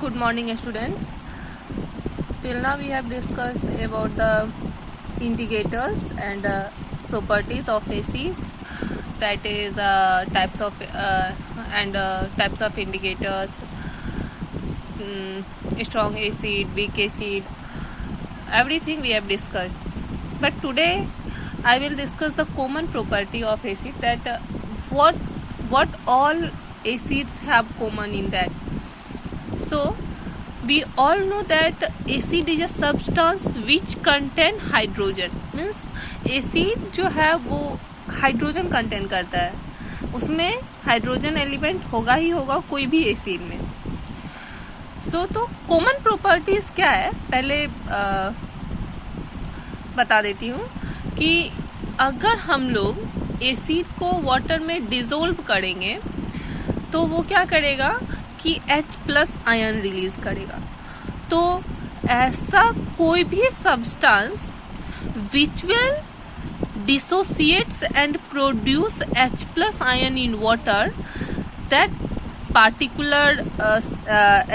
Good morning, student. Till now we have discussed about the indicators and properties of acids. That is types of types of indicators, strong acid, weak acid, everything we have discussed. But today I will discuss the common property of acid, that what all acids have common in that. So we all know that acid is a substance which contain hydrogen. Means acid जो है वो hydrogen contain करता है, उसमें hydrogen element होगा ही होगा कोई भी एसिड में. तो कॉमन प्रॉपर्टीज क्या है पहले बता देती हूँ कि अगर हम लोग एसिड को वाटर में डिसोल्व करेंगे तो वो क्या करेगा कि H+ आयन रिलीज करेगा. तो ऐसा कोई भी substance which will dissociates and produce H+ ion in water, that particular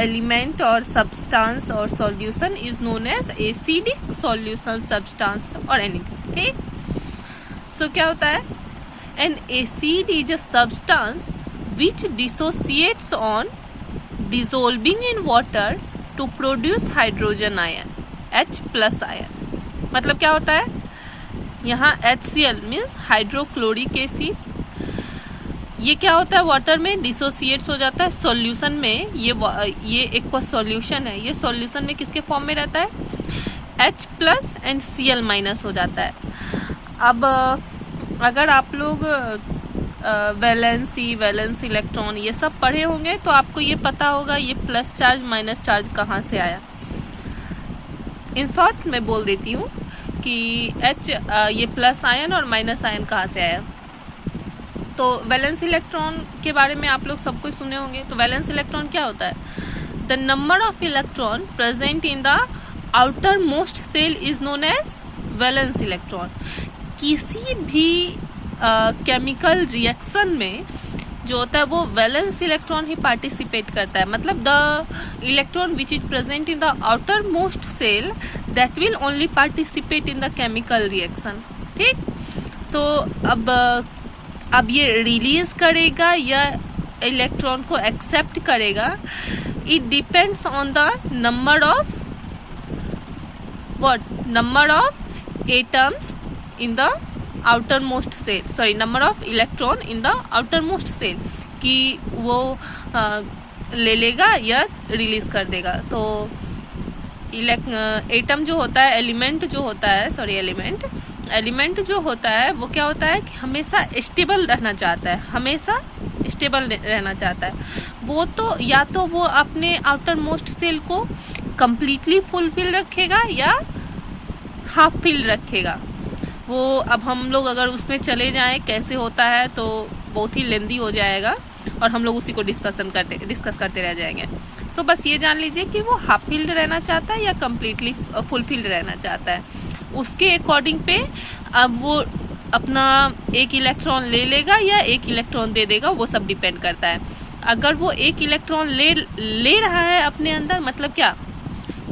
element or substance or solution is known as acidic solution substance or anything. ठीक. So क्या होता है? An acid is a substance which dissociates on dissolving in water to produce hydrogen ion, H+ ion. मतलब क्या होता है? यहाँ HCl means hydrochloric acid. ये क्या होता है? वाटर में डिसोसिएट्स हो जाता है. सॉल्यूशन में ये एक्वा सॉल्यूशन है. ये सॉल्यूशन में किसके फॉर्म में रहता है? H+ एंड Cl- हो जाता है. अब अगर आप लोग वैलेंस इलेक्ट्रॉन ये सब पढ़े होंगे तो आपको ये पता होगा ये प्लस चार्ज माइनस चार्ज कहाँ से आया. इन शॉर्ट मैं बोल देती हूँ कि ये प्लस आयन और माइनस आयन कहाँ से आया. तो वैलेंस इलेक्ट्रॉन के बारे में आप लोग सब कुछ सुने होंगे. तो वैलेंस इलेक्ट्रॉन क्या होता है? The number of electron present in the outer most cell is known as valence electron. किसी भी केमिकल रिएक्शन में जो होता है वो वैलेंस इलेक्ट्रॉन ही पार्टिसिपेट करता है. मतलब the electron which is present in the outer most cell that will only participate in the chemical reaction. ठीक. तो अब ये रिलीज करेगा या इलेक्ट्रॉन को एक्सेप्ट करेगा, it depends on the number of atoms in the outer most cell, sorry number of electron in the outer most cell, कि वो ले लेगा या रिलीज कर देगा. तो एटम जो होता है, एलिमेंट जो होता है वो क्या होता है कि हमेशा स्टेबल रहना चाहता है. वो तो या तो वो अपने आउटर मोस्ट सेल को कंप्लीटली फुलफिल रखेगा या हाफ फिल रखेगा. वो अब हम लोग अगर उसमें चले जाएं कैसे होता है तो बहुत ही लेंदी हो जाएगा और हम लोग उसी को डिस्कस करते रह जाएंगे. सो बस ये जान लीजिए कि वो हाफ फिल्ड रहना चाहता है या कम्प्लीटली फुलफिल्ड रहना चाहता है. उसके अकॉर्डिंग पे अब वो अपना एक इलेक्ट्रॉन ले लेगा या एक इलेक्ट्रॉन दे देगा, वो सब डिपेंड करता है. अगर वो एक इलेक्ट्रॉन ले रहा है अपने अंदर, मतलब क्या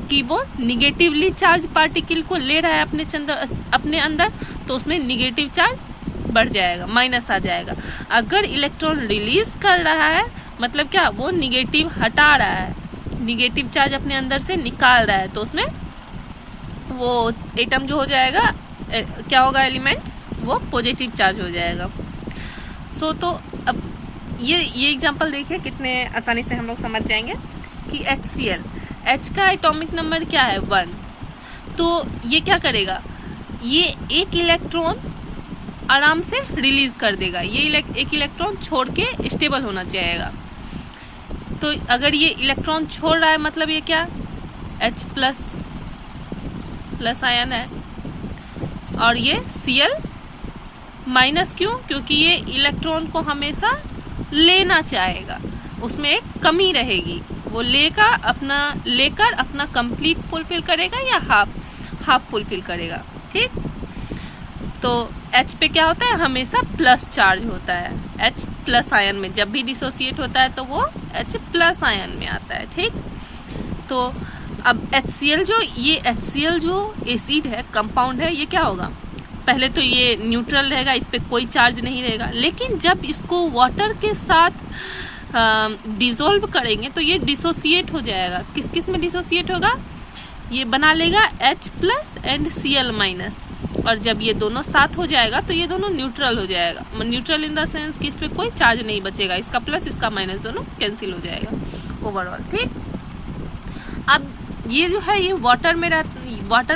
कि वो निगेटिवली चार्ज पार्टिकल को ले रहा है अपने अंदर, तो उसमें निगेटिव चार्ज बढ़ जाएगा, माइनस आ जाएगा. अगर इलेक्ट्रॉन रिलीज कर रहा है मतलब क्या, वो निगेटिव हटा रहा है, निगेटिव चार्ज अपने अंदर से निकाल रहा है, तो उसमें वो एटम जो हो जाएगा क्या होगा, एलिमेंट वो पॉजिटिव चार्ज हो जाएगा. सो तो अब ये एग्जांपल देखिए कितने आसानी से हम लोग समझ जाएंगे कि HCl, H का एटॉमिक नंबर क्या है 1. तो ये क्या करेगा, ये एक इलेक्ट्रॉन आराम से रिलीज कर देगा. ये एक इलेक्ट्रॉन छोड़ के स्टेबल होना चाहेगा. तो अगर ये इलेक्ट्रॉन छोड़ रहा है मतलब ये क्या, H+ आयन है, और ये Cl-. क्यों? क्योंकि ये इलेक्ट्रॉन को हमेशा लेना चाहेगा, उसमें एक कमी रहेगी. वो लेकर अपना कंप्लीट फुलफिल करेगा या हाफ फुलफिल करेगा. ठीक. तो H पे क्या होता है, हमेशा प्लस चार्ज होता है. H+ आयन में जब भी डिसोसिएट होता है तो वो H+ आयन में आता है. ठीक. तो अब HCl जो एसिड है, कंपाउंड है, ये क्या होगा? पहले तो ये न्यूट्रल रहेगा, इस पे कोई चार्ज नहीं रहेगा, लेकिन जब इसको वाटर के साथ डिसॉल्व करेंगे तो ये डिसोसिएट हो जाएगा। किस किस में डिसोसिएट होगा? ये बना लेगा H plus and Cl minus, और जब ये दोनों साथ हो जाएगा तो ये दोनों न्यूट्रल हो जाएगा। न्यूट्रल इन द सेंस कि इस पे कोई चार्ज नहीं बचेगा, इसका प्लस इसका माइनस दोनों कैंसिल हो जाएगा ओवरऑल। ठीक, अब ये जो है ये वाटर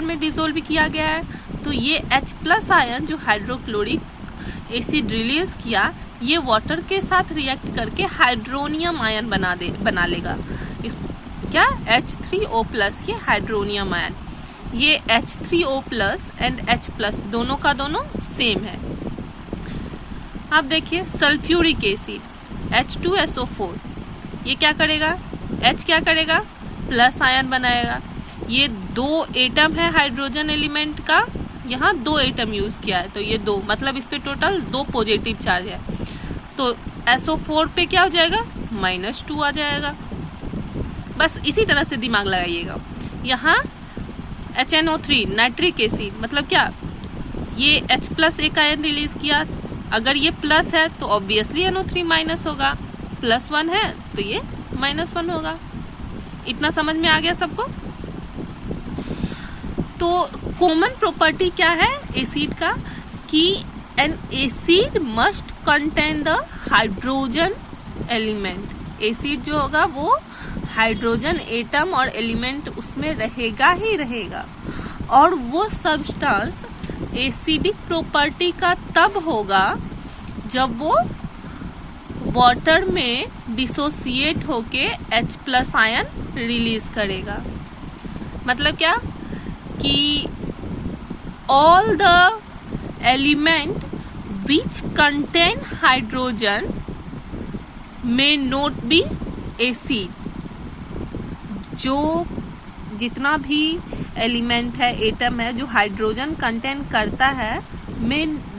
में डिसॉल्व किया गया है, तो ये H प्लस आयन जो हाइड्रोक्लोरिक एसिड रिलीज किया, ये वाटर के साथ रिएक्ट करके हाइड्रोनियम आयन बना लेगा। इस क्या H3O प्लस, ये हाइड्रोनियम आयन, ये H3O plus and H plus दोनों का दोनों सेम है। अब देखिए सल्फ्यूरिक एसिड H2SO4, ये क्या करेगा? H क्या करेगा? प्लस आयन बनाएगा। ये 2 एटम है हाइड्रोजन एलिमेंट का, यहाँ 2 एटम यूज किया है, तो ये 2 मतलब इस पे टोटल 2 पॉजिटिव चार्ज है, तो SO4 पे क्या हो जाएगा? -2 आ जाएगा। बस इसी तरह से दिमाग लगाइएगा। यहाँ HNO3 नाइट्रिक एसिड, मतलब क्या? ये H प्लस एक आयन रिलीज किया, अगर ये प्लस है तो ऑब्वियसली NO3 माइनस होगा, +1 है तो ये -1 होगा। इतना समझ में आ गया सबको? तो कॉमन प्रॉपर्टी क्या है एसिड का कि N acid must contain the hydrogen element. Acid जो होगा वो हाइड्रोजन एटम और एलिमेंट उसमें रहेगा ही रहेगा, और वो सब्सटेंस एसिडिक प्रॉपर्टी का तब होगा जब वो वाटर में डिसोसिएट होके H प्लस आयन रिलीज करेगा। मतलब क्या कि all the element which contain hydrogen may not be acid. जो जितना भी एलिमेंट है, एटम है, जो हाइड्रोजन कंटेन करता है,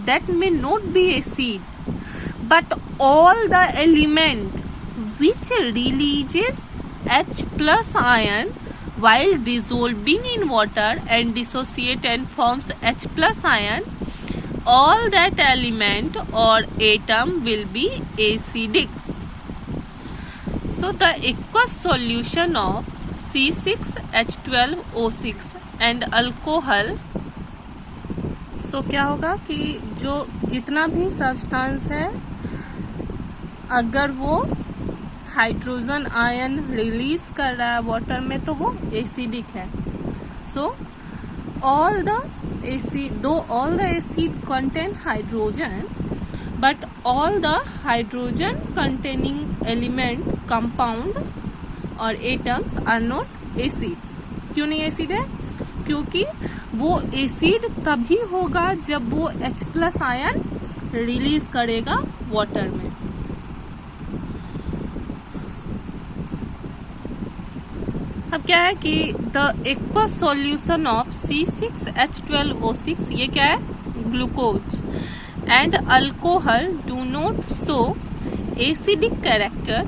that may not be acid, but all the element which releases H plus ion while dissolving in water and dissociate and forms H plus ion, all that element or atom will be acidic. So the aqueous solution of C6H12O6 and alcohol, so क्या होगा कि जो जितना भी substance है, अगर वो hydrogen ion release कर रहा है वाटर में तो वो एसिडिक है। So all the acid contain hydrogen, but all the hydrogen containing element, compound और एटम्स आर नॉट एसिड्स। क्यों नहीं एसिड है? क्योंकि वो एसिड तभी होगा जब वो H प्लस आयन रिलीज करेगा वाटर में। अब क्या है कि the aqueous solution of C6H12O6, ये क्या है? Glucose and alcohol do not show acidic character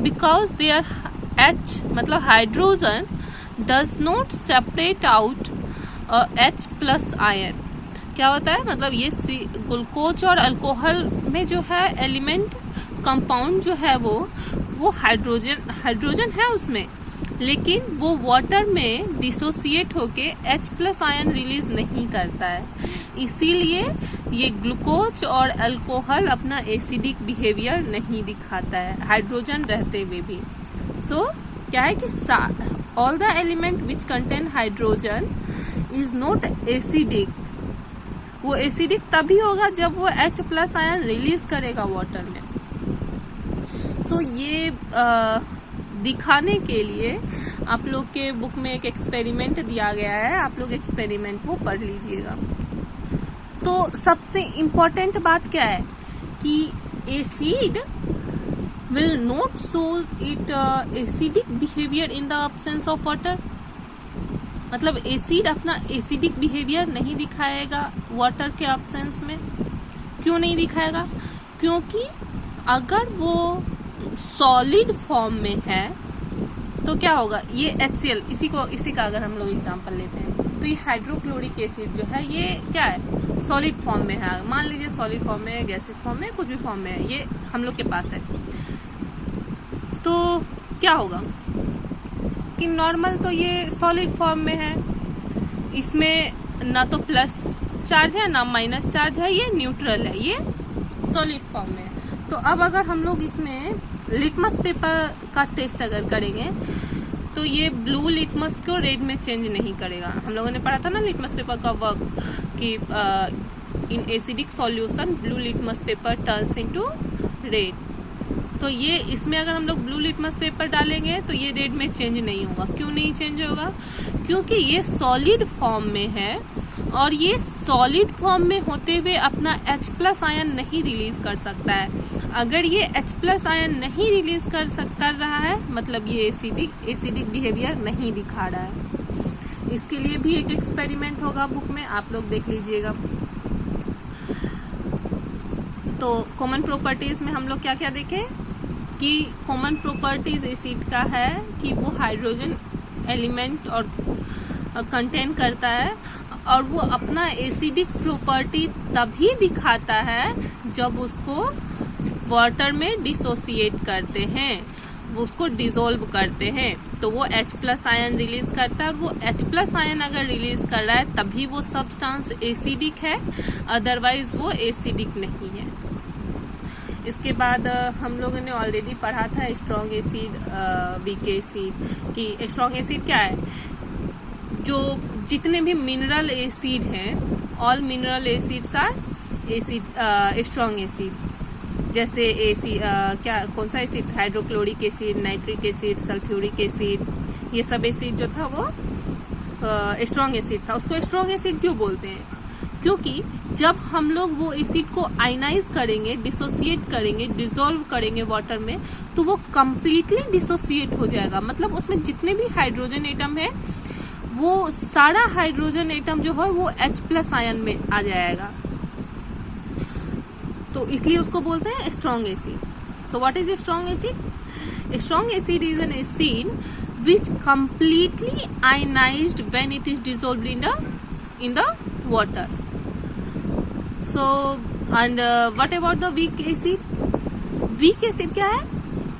because there H मतलब hydrogen does not separate out H plus ion. क्या होता है? मतलब ये ग्लूकोज और अल्कोहल में जो है एलिमेंट, कंपाउंड जो है वो हाइड्रोजन है उसमें, लेकिन वो वाटर में डिसोसिएट होके H प्लस आयन रिलीज नहीं करता है। इसीलिए ये ग्लूकोज और अल्कोहल अपना एसिडिक बिहेवियर नहीं दिखाता है हाइड्रोजन रहते हुए भी। सो क्या है कि all the element which contain hydrogen is not acidic. वो एसिडिक तभी होगा जब वो H प्लस आयन रिलीज करेगा वाटर में। सो ये दिखाने के लिए आप लोग के बुक में एक एक्सपेरिमेंट दिया गया है, आप लोग एक्सपेरिमेंट वो पढ़ लीजिएगा। तो सबसे इम्पोर्टेंट बात क्या है कि acid will not show it acidic behavior in the absence of water। मतलब एसिड अपना एसिडिक बिहेवियर नहीं दिखाएगा वाटर के एब्सेंस में। क्यों नहीं दिखाएगा? क्योंकि अगर वो सॉलिड फॉर्म में है तो क्या होगा, ये HCl, इसी का अगर हम लोग एग्जांपल लेते हैं तो ये हाइड्रोक्लोरिक एसिड जो है ये क्या है, सॉलिड फॉर्म में है। मान लीजिए सॉलिड फॉर्म में, गैसेस फॉर्म में, कुछ भी फॉर्म में है, ये हम लोग के पास है। तो क्या होगा कि नॉर्मल तो ये सॉलिड फॉर्म में है, इसमें ना तो प्लस चार्ज है ना माइनस चार्ज है, ये न्यूट्रल है, ये सॉलिड फॉर्म में है। तो अब अगर हम लोग इसमें लिटमस पेपर का टेस्ट अगर करेंगे तो ये ब्लू लिटमस को रेड में चेंज नहीं करेगा। हम लोगों ने पढ़ा था ना लिटमस पेपर का वर्क कि in acidic solution blue litmus paper turns into red. तो ये इसमें अगर हम लोग ब्लू लिटमस पेपर डालेंगे तो ये रेड में चेंज नहीं होगा। क्यों नहीं चेंज होगा? क्योंकि ये सॉलिड फॉर्म में है और ये सॉलिड फॉर्म में होते हुए अपना H+ आयन नहीं रिलीज कर सकता है। अगर ये H+ आयन नहीं रिलीज कर रहा है मतलब ये एसिडिक बिहेवियर नहीं दिखा रहा है। इसके लिए भी एक एक्सपेरिमेंट होगा बुक में, आप लोग देख लीजिएगा। तो कॉमन प्रॉपर्टीज में हम लोग क्या क्या देखें कि कॉमन प्रॉपर्टीज एसिड का है कि वो हाइड्रोजन एलिमेंट और कंटेन करता है और वो अपना एसिडिक प्रॉपर्टी तभी दिखाता है जब उसको वाटर में डिसोसिएट करते हैं, वो उसको डिसॉल्व करते हैं तो वो H+ आयन रिलीज करता है। और वो H+ आयन अगर रिलीज कर रहा है तभी वो सब्सटेंस एसिडिक है, अदरवाइज वो एसिडिक नहीं है। इसके बाद हम लोगों ने ऑलरेडी पढ़ा था स्ट्रॉन्ग एसिड, वीक एसिड कि स्ट्रॉन्ग एसिड क्या है, जो जितने भी मिनरल एसिड हैं all mineral acids are acid strong acid. जैसे क्या कौन सा acid, hydrochloric acid, nitric acid, sulphuric acid, ये सब एसिड जो था वो स्ट्रॉन्ग एसिड था। उसको स्ट्रॉन्ग एसिड क्यों बोलते हैं? क्योंकि जब हम लोग वो एसिड को आयनाइज करेंगे, डिसोसिएट करेंगे, डिसॉल्व करेंगे वाटर में तो वो कंप्लीटली डिसोसिएट हो जाएगा। मतलब उसमें जितने भी हाइड्रोजन एटम है वो सारा हाइड्रोजन एटम जो है वो H+ आयन में आ जाएगा। तो इसलिए उसको बोलते हैं strong acid. So what is strong acid? Strong acid is an acid which completely ionized when it is dissolved in the water. So and what about the weak acid? Weak acid क्या है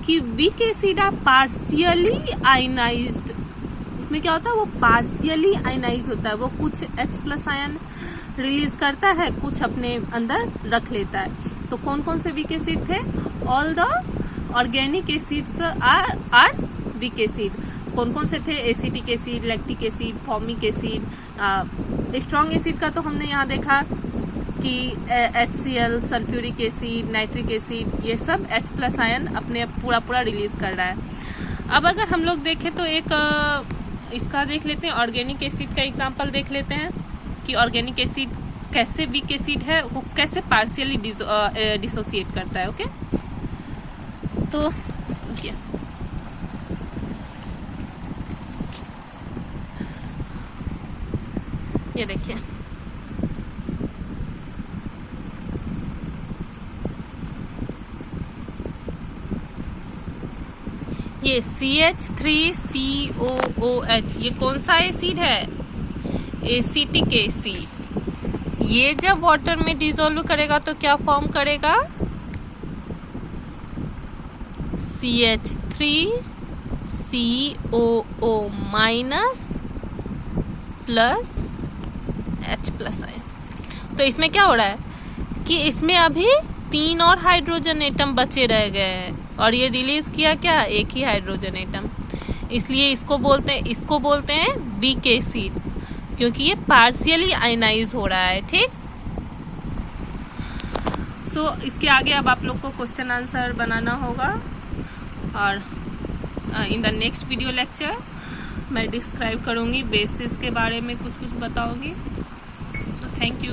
कि weak acid are partially ionized। उसमें क्या होता है, वो partially ionise होता है, वो कुछ H+ आयन रिलीज करता है, कुछ अपने अंदर रख लेता है। तो कौन कौन से वीक एसिड थे? All the organic acids are weak acid. कौन कौन से थे? Acetic acid, lactic acid, formic acid. Strong acid का तो हमने यहाँ देखा कि HCl, sulphuric acid, nitric acid, ये सब H+ आयन अपने पूरा रिलीज कर रहा है। अब अगर हम लोग देखें तो एक इसका देख लेते हैं, ऑर्गेनिक एसिड का एग्जांपल देख लेते हैं कि ऑर्गेनिक एसिड कैसे वीक एसिड है, वो कैसे पार्शियली डिसोसिएट करता है। ओके, तो ये देखिए, ये CH3COOH ये कौन सा एसिड है? Acetic acid. ये जब वाटर में डिसॉल्व करेगा तो क्या फॉर्म करेगा? CH3COO minus plus H+ ion. तो इसमें क्या हो रहा है कि इसमें अभी 3 और हाइड्रोजन एटम बचे रह गए हैं और ये रिलीज किया क्या? एक ही हाइड्रोजन एटम। इसलिए इसको बोलते हैं वीक एसिड, क्योंकि ये पार्शियली आयनाइज हो रहा है। ठीक, सो इसके आगे अब आप लोग को क्वेश्चन आंसर बनाना होगा और in the next video lecture मैं डिस्क्राइब करूंगी बेसिस के बारे में, कुछ बताऊंगी। So thank you.